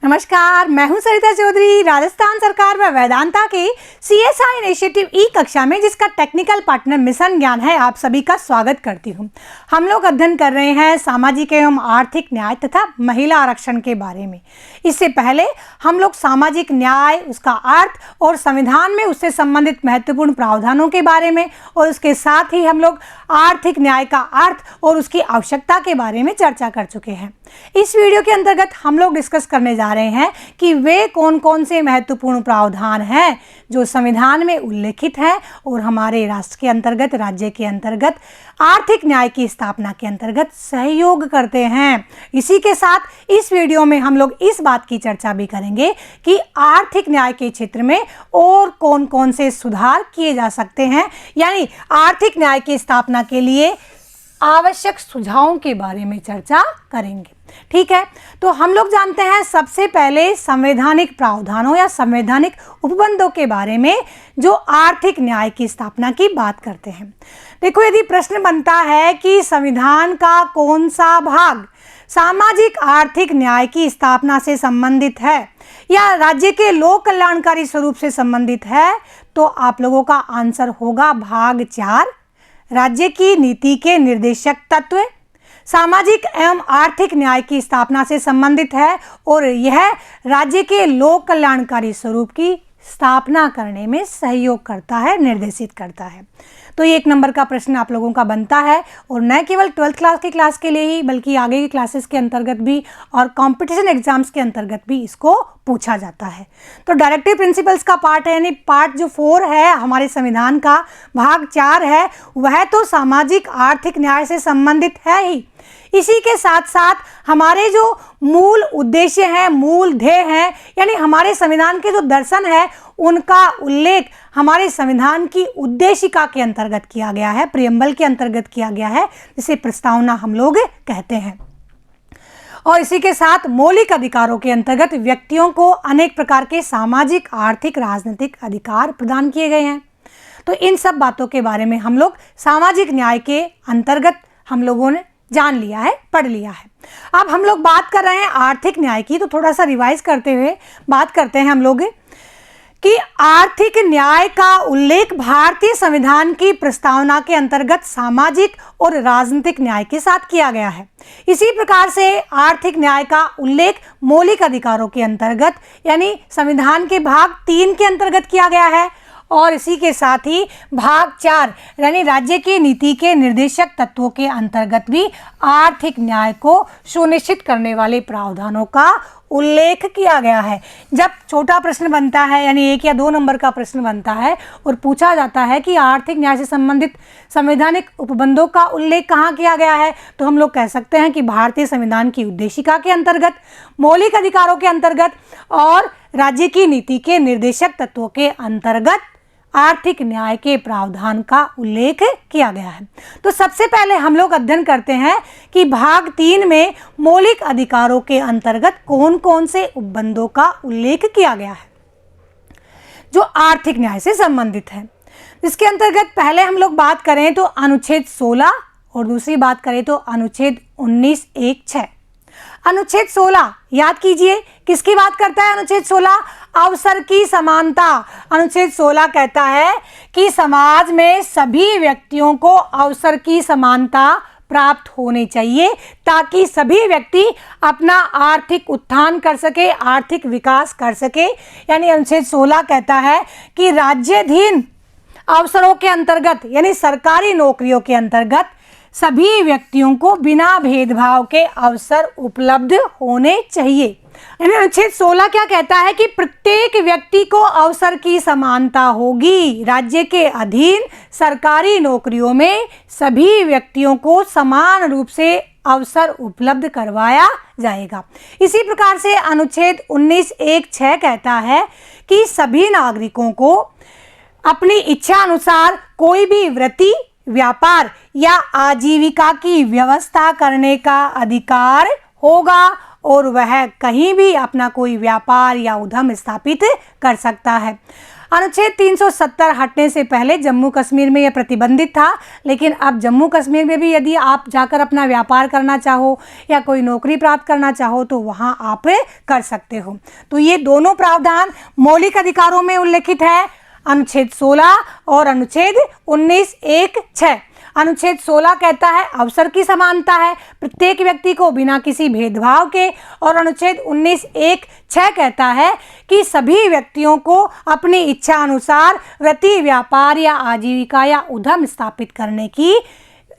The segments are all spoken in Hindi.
नमस्कार, मैं हूं सरिता चौधरी। राजस्थान सरकार व वेदांता के CSI इनिशिएटिव ई कक्षा में, जिसका टेक्निकल पार्टनर मिशन ज्ञान है, आप सभी का स्वागत करती हूं। हम लोग अध्ययन कर रहे हैं सामाजिक एवं आर्थिक न्याय तथा महिला आरक्षण के बारे में। इससे पहले हम लोग सामाजिक न्याय, उसका अर्थ और संविधान में उससे संबंधित महत्वपूर्ण प्रावधानों के बारे में, और उसके साथ ही हम लोग आर्थिक न्याय का अर्थ और उसकी आवश्यकता के बारे में चर्चा कर चुके हैं। इस वीडियो के अंतर्गत हम लोग डिस्कस करने जा रहे हैं कि वे कौन कौन से महत्वपूर्ण प्रावधान हैं जो संविधान में उल्लेखित हैं और हमारे राष्ट्र के अंतर्गत, राज्य के अंतर्गत आर्थिक न्याय की स्थापना के अंतर्गत सहयोग करते हैं। इसी के साथ इस वीडियो में हम लोग इस बात की चर्चा भी करेंगे कि आर्थिक न्याय के क्षेत्र में और कौन कौन से सुधार किए जा सकते हैं, यानी आर्थिक न्याय की स्थापना के लिए आवश्यक सुझावों के बारे में चर्चा करेंगे। ठीक है, तो हम लोग जानते हैं सबसे पहले संवैधानिक प्रावधानों या संवैधानिक उपबंधों के बारे में जो आर्थिक न्याय की स्थापना की बात करते हैं। देखो, यदि प्रश्न बनता है कि संविधान का कौन सा भाग सामाजिक आर्थिक न्याय की स्थापना से संबंधित है या राज्य के लोक कल्याणकारी स्वरूप से संबंधित है, तो आप लोगों का आंसर होगा भाग 4, राज्य की नीति के निर्देशक तत्व सामाजिक एवं आर्थिक न्याय की स्थापना से संबंधित है और यह राज्य के लोक कल्याणकारी स्वरूप की स्थापना करने में सहयोग करता है, निर्देशित करता है। तो ये 1 नंबर का प्रश्न आप लोगों का बनता है, और न केवल 12th क्लास की क्लास के लिए ही बल्कि आगे की क्लासेस के अंतर्गत भी और कंपटीशन एग्जाम्स के अंतर्गत भी इसको पूछा जाता है। तो डायरेक्टिव प्रिंसिपल्स का पार्ट है, यानी पार्ट जो 4 है हमारे संविधान का, भाग 4 है, वह तो सामाजिक आर्थिक न्याय से संबंधित है ही। इसी के साथ साथ हमारे जो मूल उद्देश्य हैं, मूल ध्येय हैं, यानी हमारे संविधान के जो दर्शन है, उनका उल्लेख हमारे संविधान की उद्देशिका के अंतर्गत किया गया है, प्रियम्बल के अंतर्गत किया गया है, जिसे प्रस्तावना हम लोग कहते हैं। और इसी के साथ मौलिक अधिकारों के अंतर्गत व्यक्तियों को अनेक प्रकार के सामाजिक, आर्थिक, राजनीतिक अधिकार प्रदान किए गए हैं। तो इन सब बातों के बारे में हम लोग सामाजिक न्याय के अंतर्गत हम लोगों ने जान लिया है, पढ़ लिया है। अब हम लोग बात कर रहे हैं आर्थिक न्याय की, तो थोड़ा सा रिवाइज करते हुए बात करते हैं हम लोग कि आर्थिक न्याय का उल्लेख भारतीय संविधान की प्रस्तावना के अंतर्गत सामाजिक और राजनीतिक न्याय के साथ किया गया है। इसी प्रकार से आर्थिक न्याय का उल्लेख मौलिक अधिकारों के अंतर्गत, यानी संविधान के भाग 3 के अंतर्गत किया गया है, और इसी के साथ ही भाग 4 यानी राज्य की नीति के निर्देशक तत्वों के अंतर्गत भी आर्थिक न्याय को सुनिश्चित करने वाले प्रावधानों का उल्लेख किया गया है। जब छोटा प्रश्न बनता है, यानी 1 या 2 नंबर का प्रश्न बनता है और पूछा जाता है कि आर्थिक न्याय से संबंधित संवैधानिक उपबंधों का उल्लेख कहाँ किया गया है, तो हम लोग कह सकते हैं कि भारतीय संविधान की उद्देशिका के अंतर्गत, मौलिक अधिकारों के अंतर्गत और राज्य की नीति के निर्देशक तत्वों के अंतर्गत आर्थिक न्याय के प्रावधान का उल्लेख किया गया है। तो सबसे पहले हम लोग अध्ययन करते हैं कि भाग 3 में मौलिक अधिकारों के अंतर्गत कौन कौन से उपबंधों का उल्लेख किया गया है जो आर्थिक न्याय से संबंधित है। इसके अंतर्गत पहले हम लोग बात करें तो अनुच्छेद 16 और दूसरी बात करें तो अनुच्छेद 19(1)(6). अनुच्छेद 16 याद कीजिए, किसकी बात करता है अनुच्छेद 16? अवसर की समानता। अनुच्छेद 16 कहता है कि समाज में सभी व्यक्तियों को अवसर की समानता प्राप्त होनी चाहिए ताकि सभी व्यक्ति अपना आर्थिक उत्थान कर सके, आर्थिक विकास कर सके। यानी अनुच्छेद 16 कहता है कि राज्याधीन अवसरों के अंतर्गत, यानी सरकारी नौकरियों के अंतर्गत सभी व्यक्तियों को बिना भेदभाव के अवसर उपलब्ध होने चाहिए। यानी अनुच्छेद 16 क्या कहता है कि प्रत्येक व्यक्ति को अवसर की समानता होगी। राज्य के अधीन सरकारी नौकरियों में सभी व्यक्तियों को समान रूप से अवसर उपलब्ध करवाया जाएगा। इसी प्रकार से अनुच्छेद 19(1)(6) कहता है कि सभी नागरिकों को अपनी इच्छा अनुसार कोई भी वृत्ति, व्यापार या आजीविका की व्यवस्था करने का अधिकार होगा और वह कहीं भी अपना कोई व्यापार या उद्यम स्थापित कर सकता है। अनुच्छेद 370 हटने से पहले जम्मू कश्मीर में यह प्रतिबंधित था, लेकिन अब जम्मू कश्मीर में भी यदि आप जाकर अपना व्यापार करना चाहो या कोई नौकरी प्राप्त करना चाहो तो वहाँ आप कर सकते हो। तो ये दोनों प्रावधान मौलिक अधिकारों में उल्लेखित है, अनुच्छेद 16 और अनुच्छेद 19(1)(6। अनुच्छेद 16 कहता है अवसर की समानता है प्रत्येक व्यक्ति को बिना किसी भेदभाव के, और अनुच्छेद 19(1)(6 कहता है कि सभी व्यक्तियों को अपनी इच्छा अनुसार वृत्ति, व्यापार या आजीविका या उद्यम स्थापित करने की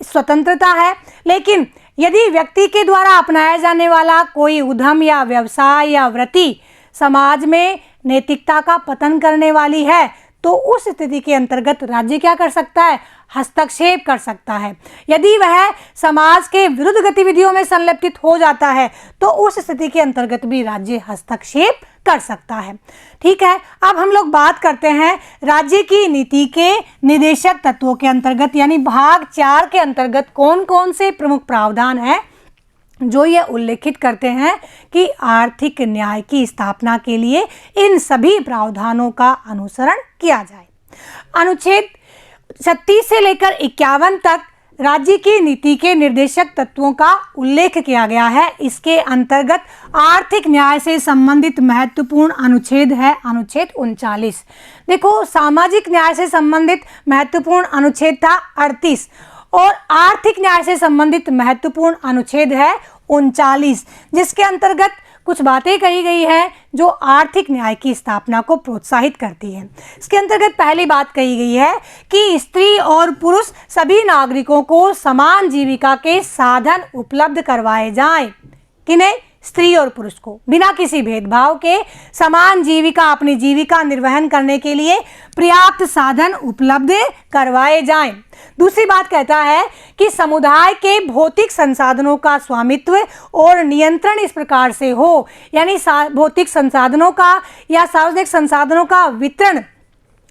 स्वतंत्रता है। लेकिन यदि व्यक्ति के द्वारा अपनाया जाने वाला कोई उद्यम या व्यवसाय या वृत्ति समाज में नैतिकता का पतन करने वाली है तो उस स्थिति के अंतर्गत राज्य क्या कर सकता है? हस्तक्षेप कर सकता है। यदि वह समाज के विरुद्ध गतिविधियों में संलिप्त हो जाता है तो उस स्थिति के अंतर्गत भी राज्य हस्तक्षेप कर सकता है। ठीक है, अब हम लोग बात करते हैं राज्य की नीति के निर्देशक तत्वों के अंतर्गत, यानी भाग 4 के अंतर्गत कौन कौन से प्रमुख प्रावधान हैं जो ये उल्लेखित करते हैं कि आर्थिक न्याय की स्थापना के लिए इन सभी प्रावधानों का अनुसरण किया जाए। अनुच्छेद 36 से लेकर 51 तक राज्य की नीति के निर्देशक तत्वों का उल्लेख किया गया है। इसके अंतर्गत आर्थिक न्याय से संबंधित महत्वपूर्ण अनुच्छेद है अनुच्छेद 39। देखो, सामाजिक न्याय से संबंधित महत्वपूर्ण अनुच्छेद था 38 और आर्थिक न्याय से संबंधित महत्वपूर्ण अनुच्छेद है 39, जिसके अंतर्गत कुछ बातें कही गई हैं जो आर्थिक न्याय की स्थापना को प्रोत्साहित करती है। इसके अंतर्गत पहली बात कही गई है कि स्त्री और पुरुष सभी नागरिकों को समान जीविका के साधन उपलब्ध करवाए जाएं। किन्हें? स्त्री और पुरुष को बिना किसी भेदभाव के समान जीविका, अपनी जीविका निर्वहन करने के लिए पर्याप्त साधन उपलब्ध करवाए जाएं। दूसरी बात कहता है कि समुदाय के भौतिक संसाधनों का स्वामित्व और नियंत्रण इस प्रकार से हो, यानी भौतिक संसाधनों का या सार्वजनिक संसाधनों का वितरण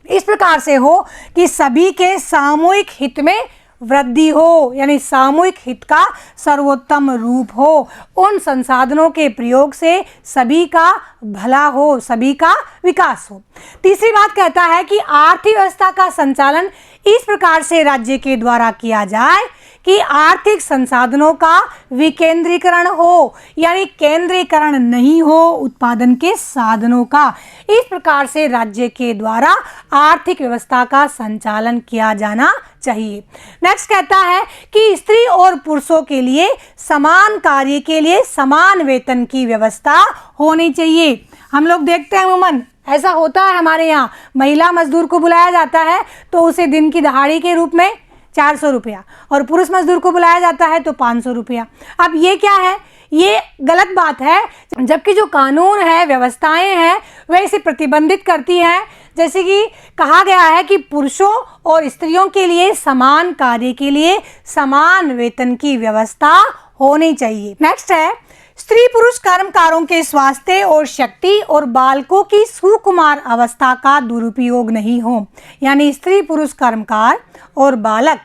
इस प्रकार से हो कि सभी के सामूहिक हित में वृद्धि हो, यानी सामूहिक हित का सर्वोत्तम रूप हो। उन संसाधनों के प्रयोग से सभी का भला हो, सभी का विकास हो। तीसरी बात कहता है कि आर्थिक व्यवस्था का संचालन इस प्रकार से राज्य के द्वारा किया जाए कि आर्थिक संसाधनों का विकेंद्रीकरण हो, यानी केंद्रीकरण नहीं हो उत्पादन के साधनों का। इस प्रकार से राज्य के द्वारा आर्थिक व्यवस्था का संचालन किया जाना चाहिए। नेक्स्ट कहता है कि स्त्री और पुरुषों के लिए समान कार्य के लिए समान वेतन की व्यवस्था होनी चाहिए। हम लोग देखते हैं अमूमन ऐसा होता है हमारे यहाँ, महिला मजदूर को बुलाया जाता है तो उसे दिन की दहाड़ी के रूप में 400 रुपया और पुरुष मजदूर को बुलाया जाता है तो 500 रुपया। अब ये क्या है? ये गलत बात है, जबकि जो कानून है, व्यवस्थाएं हैं, वह इसे प्रतिबंधित करती हैं। जैसे कि कहा गया है कि पुरुषों और स्त्रियों के लिए समान कार्य के लिए समान वेतन की व्यवस्था होनी चाहिए। नेक्स्ट है स्त्री पुरुष कर्मकारों के स्वास्थ्य और शक्ति और बालकों की सुकुमार अवस्था का दुरुपयोग नहीं हो, यानी स्त्री पुरुष कर्मकार और बालक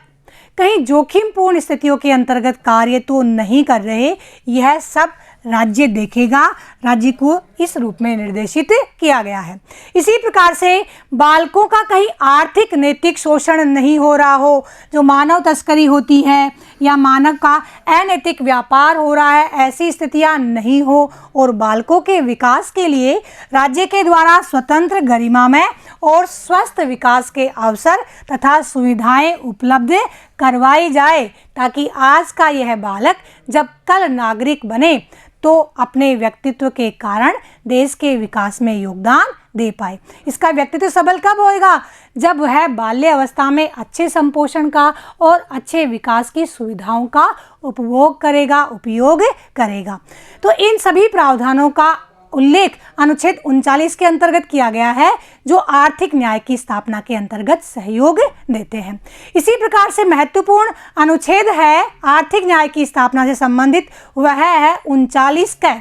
कहीं जोखिमपूर्ण स्थितियों के अंतर्गत कार्य तो नहीं कर रहे, यह सब राज्य देखेगा। राज्य को इस रूप में निर्देशित किया गया है। इसी प्रकार से बालकों का कहीं आर्थिक नैतिक शोषण नहीं हो रहा हो, जो मानव तस्करी होती है या मानव का अनैतिक व्यापार हो रहा है, ऐसी स्थितियां नहीं हो, और बालकों के विकास के लिए राज्य के द्वारा स्वतंत्र, गरिमामय और स्वस्थ विकास के अवसर तथा सुविधाएं उपलब्ध करवाई जाए, ताकि आज का यह बालक जब कल नागरिक बने तो अपने व्यक्तित्व के कारण देश के विकास में योगदान दे पाए। इसका व्यक्तित्व सबल कब होएगा? जब वह बाल्य अवस्था में अच्छे संपोषण का और अच्छे विकास की सुविधाओं का उपभोग करेगा, उपयोग करेगा। तो इन सभी प्रावधानों का उल्लेख अनुच्छेद 39 के अंतर्गत किया गया है, जो आर्थिक न्याय की स्थापना के अंतर्गत सहयोग देते हैं। इसी प्रकार से महत्वपूर्ण अनुच्छेद है आर्थिक न्याय की स्थापना से संबंधित, वह है 39 क।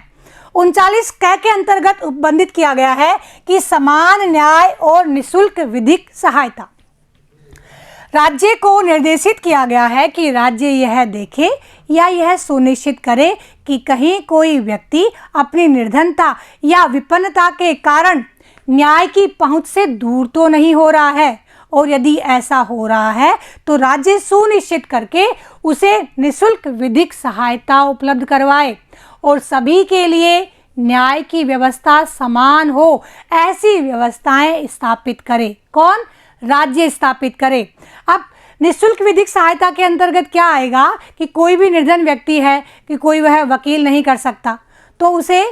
39 क के अंतर्गत उपबंधित किया गया है कि समान न्याय और निःशुल्क विधिक सहायता। राज्य को निर्देशित किया गया है कि राज्य यह देखे या यह सुनिश्चित करे कि कहीं कोई व्यक्ति अपनी निर्धनता या विपन्नता के कारण न्याय की पहुंच से दूर तो नहीं हो रहा है, और यदि ऐसा हो रहा है तो राज्य सुनिश्चित करके उसे निःशुल्क विधिक सहायता उपलब्ध करवाए और सभी के लिए न्याय की व्यवस्था समान हो, ऐसी व्यवस्थाएं स्थापित करे। कौन? राज्य स्थापित करे। अब निःशुल्क विधिक सहायता के अंतर्गत क्या आएगा कि कोई भी निर्धन व्यक्ति है कि कोई वह वकील नहीं कर सकता, तो उसे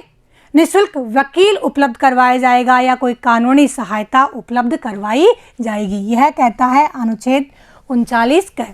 निःशुल्क वकील उपलब्ध करवाया जाएगा या कोई कानूनी सहायता उपलब्ध करवाई जाएगी। यह कहता है अनुच्छेद 39 का।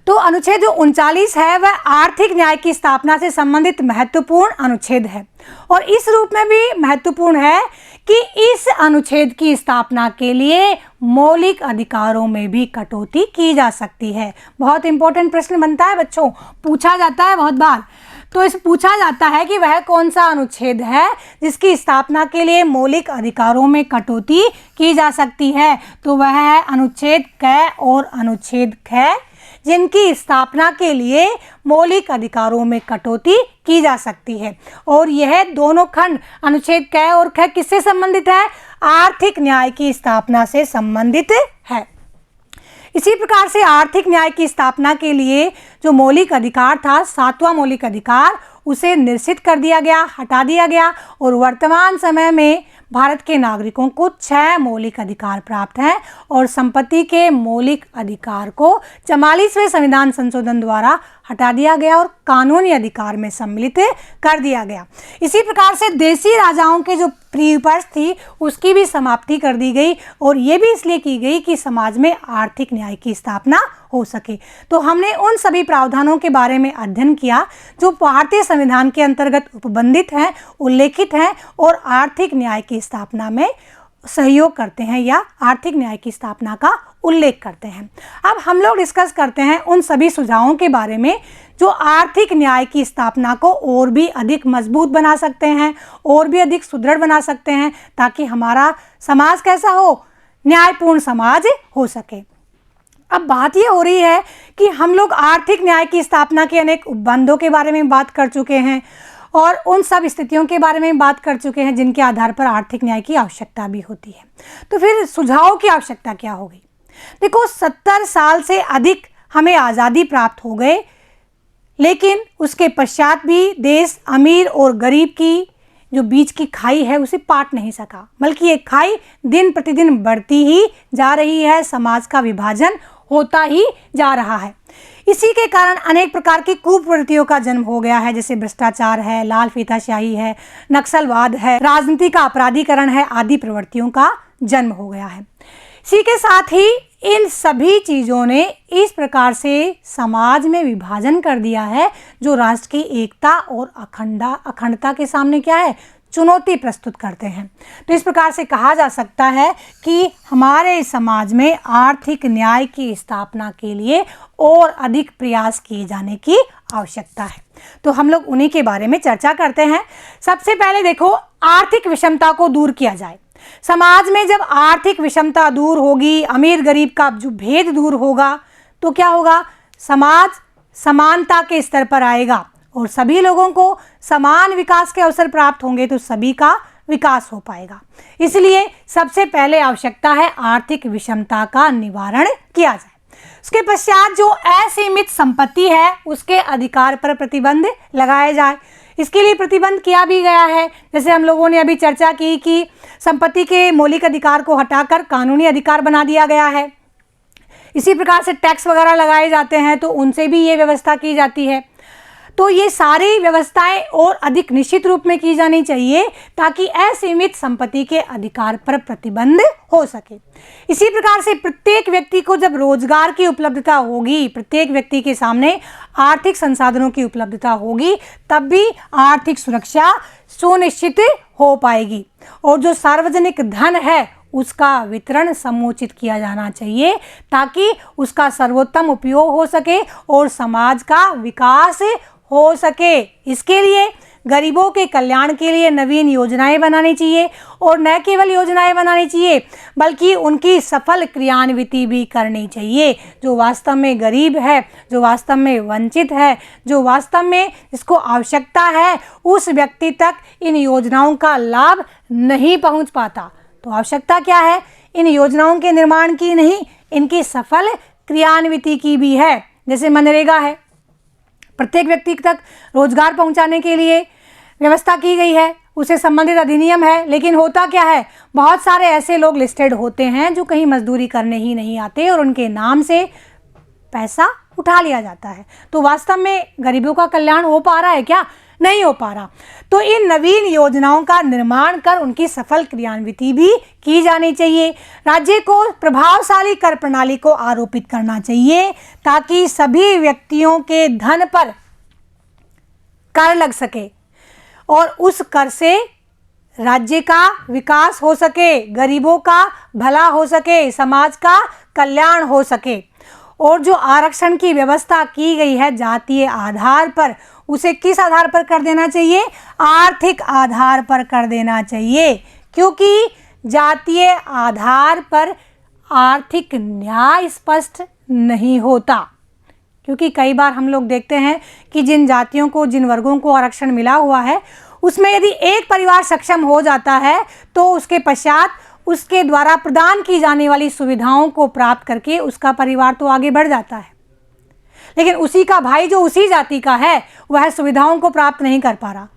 तो अनुच्छेद जो 39 है वह आर्थिक न्याय की स्थापना से संबंधित महत्वपूर्ण अनुच्छेद है, और इस रूप में भी महत्वपूर्ण है कि इस अनुच्छेद की स्थापना के लिए मौलिक अधिकारों में भी कटौती की जा सकती है। बहुत इंपॉर्टेंट प्रश्न बनता है बच्चों, पूछा जाता है बहुत बार। तो इस पूछा जाता है कि वह कौन सा अनुच्छेद है जिसकी स्थापना के लिए मौलिक अधिकारों में कटौती की जा सकती है। तो वह है अनुच्छेद क और अनुच्छेद ख, जिनकी स्थापना के लिए मौलिक अधिकारों में कटौती की जा सकती है। और यह दोनों खंड अनुच्छेद क और ख किससे संबंधित है? आर्थिक न्याय की स्थापना से संबंधित है। इसी प्रकार से आर्थिक न्याय की स्थापना के लिए जो मौलिक अधिकार था, 7वां मौलिक अधिकार, उसे निरसित कर दिया गया, हटा दिया गया, और वर्तमान समय में भारत के नागरिकों को 6 मौलिक अधिकार प्राप्त हैं और संपत्ति के मौलिक अधिकार को 44वें संविधान संशोधन द्वारा हटा दिया गया और कानूनी अधिकार में सम्मिलित कर दिया गया। इसी प्रकार से देशी राजाओं के जो प्रीपर्स थी उसकी भी समाप्ति कर दी गई, और ये भी इसलिए की गई कि समाज में आर्थिक न्याय की स्थापना हो सके। तो हमने उन सभी प्रावधानों के बारे में अध्ययन किया जो भारतीय संविधान के अंतर्गत उपबंधित हैं, उल्लेखित हैं और आर्थिक न्याय की स्थापना में सहयोग करते हैं या आर्थिक न्याय की स्थापना का उल्लेख करते हैं। अब हम लोग डिस्कस करते हैं उन सभी सुझावों के बारे में जो आर्थिक न्याय की स्थापना को और भी अधिक मजबूत बना सकते हैं, और भी अधिक सुदृढ़ बना सकते हैं, ताकि हमारा समाज कैसा हो? न्यायपूर्ण समाज हो सके। अब बात ये हो रही है कि हम लोग आर्थिक न्याय की स्थापना के अनेक उपबंधों के बारे में बात कर चुके हैं और उन सब स्थितियों के बारे में बात कर चुके हैं जिनके आधार पर आर्थिक न्याय की आवश्यकता भी होती है। तो फिर सुझाव की आवश्यकता क्या होगी? देखो, 70 साल से अधिक हमें आज़ादी प्राप्त हो गए, लेकिन उसके पश्चात भी देश अमीर और गरीब की जो बीच की खाई है उसे पाट नहीं सका, बल्कि ये खाई दिन प्रतिदिन बढ़ती ही जा रही है, समाज का विभाजन होता ही जा रहा है। इसी के कारण अनेक प्रकार की कुप्रवृत्तियों का जन्म हो गया है, जैसे भ्रष्टाचार है, लाल फीताशाही है, नक्सलवाद है, राजनीति का अपराधीकरण है, आदि प्रवृत्तियों का जन्म हो गया है। इसी के साथ ही इन सभी चीज़ों ने इस प्रकार से समाज में विभाजन कर दिया है जो राष्ट्र की एकता और अखंडता के सामने क्या है? चुनौती प्रस्तुत करते हैं। तो इस प्रकार से कहा जा सकता है कि हमारे समाज में आर्थिक न्याय की स्थापना के लिए और अधिक प्रयास किए जाने की आवश्यकता है। तो हम लोग उन्हीं के बारे में चर्चा करते हैं। सबसे पहले देखो, आर्थिक विषमता को दूर किया जाए। समाज में जब आर्थिक विषमता दूर होगी, अमीर गरीब का जो भेद दूर होगा, तो क्या होगा? समाज समानता के स्तर पर आएगा और सभी लोगों को समान विकास के अवसर प्राप्त होंगे, तो सभी का विकास हो पाएगा। इसलिए सबसे पहले आवश्यकता है आर्थिक विषमता का निवारण किया जाए। उसके पश्चात जो असीमित संपत्ति है उसके अधिकार पर प्रतिबंध लगाया जाए। इसके लिए प्रतिबंध किया भी गया है, जैसे हम लोगों ने अभी चर्चा की कि संपत्ति के मौलिक अधिकार को हटाकर कानूनी अधिकार बना दिया गया है। इसी प्रकार से टैक्स वगैरह लगाए जाते हैं, तो उनसे भी ये व्यवस्था की जाती है। तो ये सारी व्यवस्थाएं और अधिक निश्चित रूप में की जानी चाहिए ताकि असीमित संपत्ति के अधिकार पर प्रतिबंध हो सके। इसी प्रकार से प्रत्येक व्यक्ति को जब रोजगार की उपलब्धता होगी, प्रत्येक व्यक्ति के सामने आर्थिक संसाधनों की उपलब्धता होगी, तब भी आर्थिक सुरक्षा सुनिश्चित हो पाएगी। और जो सार्वजनिक धन है उसका वितरण समुचित किया जाना चाहिए ताकि उसका सर्वोत्तम उपयोग हो सके और समाज का विकास हो सके। इसके लिए गरीबों के कल्याण के लिए नवीन योजनाएं बनानी चाहिए और न केवल योजनाएं बनानी चाहिए बल्कि उनकी सफल क्रियान्विति भी करनी चाहिए। जो वास्तव में गरीब है, जो वास्तव में वंचित है, जो वास्तव में जिसको आवश्यकता है, उस व्यक्ति तक इन योजनाओं का लाभ नहीं पहुंच पाता। तो आवश्यकता क्या है? इन योजनाओं के निर्माण की नहीं, इनकी सफल क्रियान्विति की भी है। जैसे मनरेगा है, प्रत्येक व्यक्ति तक रोजगार पहुंचाने के लिए व्यवस्था की गई है, उससे संबंधित अधिनियम है। लेकिन होता क्या है, बहुत सारे ऐसे लोग लिस्टेड होते हैं जो कहीं मजदूरी करने ही नहीं आते और उनके नाम से पैसा उठा लिया जाता है। तो वास्तव में गरीबों का कल्याण हो पा रहा है क्या? नहीं हो पा रहा। तो इन नवीन योजनाओं का निर्माण कर उनकी सफल क्रियान्विति भी की जानी चाहिए। राज्य को प्रभावशाली कर प्रणाली को आरोपित करना चाहिए ताकि सभी व्यक्तियों के धन पर कर लग सके और उस कर से राज्य का विकास हो सके, गरीबों का भला हो सके, समाज का कल्याण हो सके। और जो आरक्षण की व्यवस्था की गई है जातीय आधार पर, उसे किस आधार पर कर देना चाहिए? आर्थिक आधार पर कर देना चाहिए, क्योंकि जातीय आधार पर आर्थिक न्याय स्पष्ट नहीं होता। क्योंकि कई बार हम लोग देखते हैं कि जिन जातियों को, जिन वर्गों को आरक्षण मिला हुआ है, उसमें यदि एक परिवार सक्षम हो जाता है तो उसके पश्चात उसके द्वारा प्रदान की जाने वाली सुविधाओं को प्राप्त करके उसका परिवार तो आगे बढ़ जाता है, लेकिन उसी का भाई जो उसी जाति का है वह सुविधाओं को प्राप्त नहीं कर पा रहा,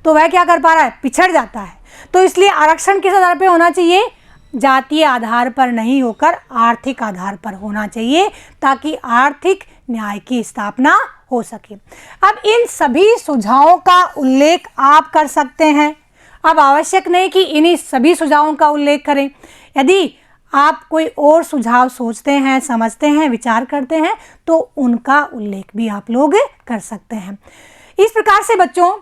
तो वह क्या कर पा रहा है? पिछड़ जाता है। तो इसलिए आरक्षण किस आधार पर होना चाहिए? जातीय आधार पर नहीं होकर आर्थिक आधार पर होना चाहिए, ताकि आर्थिक न्याय की स्थापना हो सके। अब इन सभी सुझावों का उल्लेख आप कर सकते हैं। अब आवश्यक नहीं कि इन्हीं सभी सुझावों का उल्लेख करें। यदि आप कोई और सुझाव सोचते हैं, समझते हैं, विचार करते हैं, तो उनका उल्लेख भी आप लोग कर सकते हैं। इस प्रकार से बच्चों,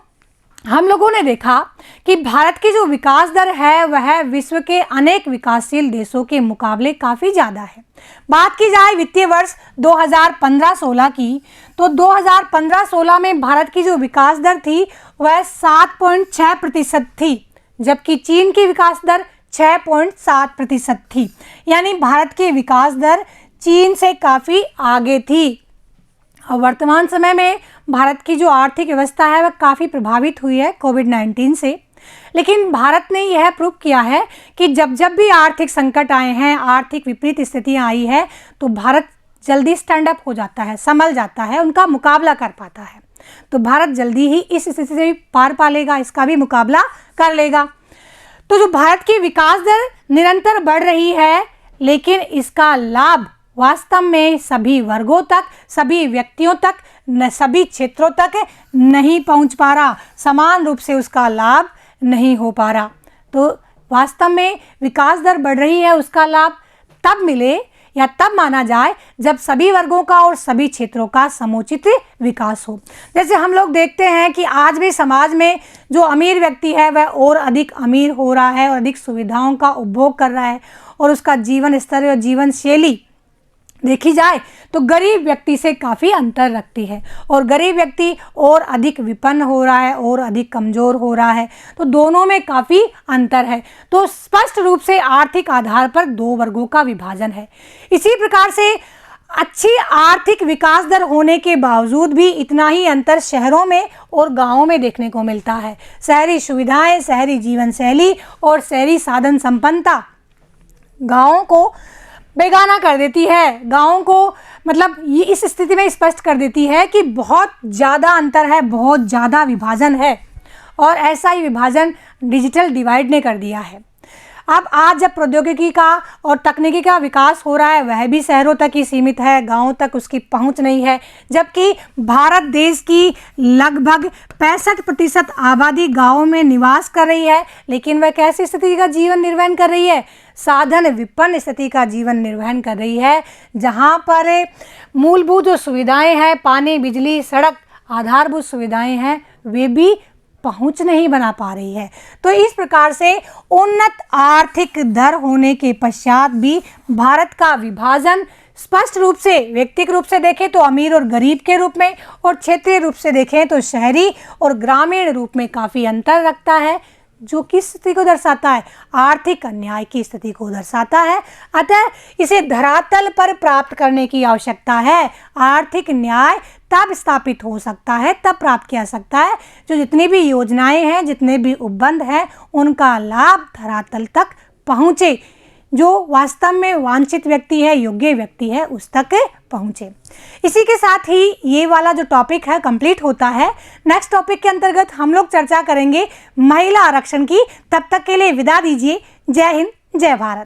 हम लोगों ने देखा कि भारत की जो विकास दर है वह विश्व के अनेक विकासशील देशों के मुकाबले काफ़ी ज़्यादा है। बात की जाए वित्तीय वर्ष 2015-16 की, तो 2015-16 में भारत की जो विकास दर थी वह 7.6% थी, जबकि चीन की विकास दर 6.7% थी। यानी भारत की विकास दर चीन से काफ़ी आगे थी। और वर्तमान समय में भारत की जो आर्थिक व्यवस्था है वह काफ़ी प्रभावित हुई है कोविड-19 से। लेकिन भारत ने यह प्रूव किया है कि जब जब भी आर्थिक संकट आए हैं, आर्थिक विपरीत स्थितियां आई है, तो भारत जल्दी स्टैंड अप हो जाता है, संभल जाता है, उनका मुकाबला कर पाता है। तो भारत जल्दी ही इस स्थिति से भी पार पा लेगा, इसका भी मुकाबला कर लेगा। तो जो भारत की विकास दर निरंतर बढ़ रही है, लेकिन इसका लाभ वास्तव में सभी वर्गों तक, सभी व्यक्तियों तक, सभी क्षेत्रों तक नहीं पहुंच पा रहा, समान रूप से उसका लाभ नहीं हो पा रहा। तो वास्तव में विकास दर बढ़ रही है, उसका लाभ तब मिले या तब माना जाए जब सभी वर्गों का और सभी क्षेत्रों का समुचित विकास हो। जैसे हम लोग देखते हैं कि आज भी समाज में जो अमीर व्यक्ति है वह और अधिक अमीर हो रहा है और अधिक सुविधाओं का उपभोग कर रहा है, और उसका जीवन स्तर और जीवन शैली देखी जाए तो गरीब व्यक्ति से काफ़ी अंतर रखती है, और गरीब व्यक्ति और अधिक विपन्न हो रहा है और अधिक कमज़ोर हो रहा है। तो दोनों में काफ़ी अंतर है। तो स्पष्ट रूप से आर्थिक आधार पर दो वर्गों का विभाजन है। इसी प्रकार से अच्छी आर्थिक विकास दर होने के बावजूद भी इतना ही अंतर शहरों में और गाँवों में देखने को मिलता है। शहरी सुविधाएँ, शहरी जीवन शैली और शहरी साधन संपन्नता गाँवों को बेगाना कर देती है, गाँवों को मतलब ये इस स्थिति में स्पष्ट कर देती है कि बहुत ज़्यादा अंतर है, बहुत ज़्यादा विभाजन है, और ऐसा ही विभाजन डिजिटल डिवाइड ने कर दिया है। अब आज जब प्रौद्योगिकी का और तकनीकी का विकास हो रहा है, वह भी शहरों तक ही सीमित है, गाँवों तक उसकी पहुंच नहीं है। जबकि भारत देश की लगभग 65% आबादी गाँवों में निवास कर रही है, लेकिन वह कैसी स्थिति का जीवन निर्वहन कर रही है? साधन विपन्न स्थिति का जीवन निर्वहन कर रही है, जहाँ पर मूलभूत जो सुविधाएं हैं, पानी, बिजली, सड़क, आधारभूत सुविधाएं हैं, वे भी पहुंच नहीं बना पा रही है। तो इस प्रकार से उन्नत आर्थिक दर होने के पश्चात भी भारत का विभाजन स्पष्ट रूप से व्यक्तिगत रूप से देखें तो अमीर और गरीब के रूप में, और क्षेत्रीय रूप से देखें तो शहरी और ग्रामीण रूप में काफ़ी अंतर रखता है, जो किस स्थिति को दर्शाता है, आर्थिक अन्याय की स्थिति को दर्शाता है। अतः इसे धरातल पर प्राप्त करने की आवश्यकता है। आर्थिक न्याय तब स्थापित हो सकता है, तब प्राप्त किया सकता है, जो जितनी भी योजनाएं हैं, जितने भी उपबंध हैं, उनका लाभ धरातल तक पहुँचे, जो वास्तव में वांछित व्यक्ति है, योग्य व्यक्ति है, उस तक पहुँचे। इसी के साथ ही ये वाला जो टॉपिक है कंप्लीट होता है। नेक्स्ट टॉपिक के अंतर्गत हम लोग चर्चा करेंगे महिला आरक्षण की। तब तक के लिए विदा दीजिए। जय हिंद, जय भारत।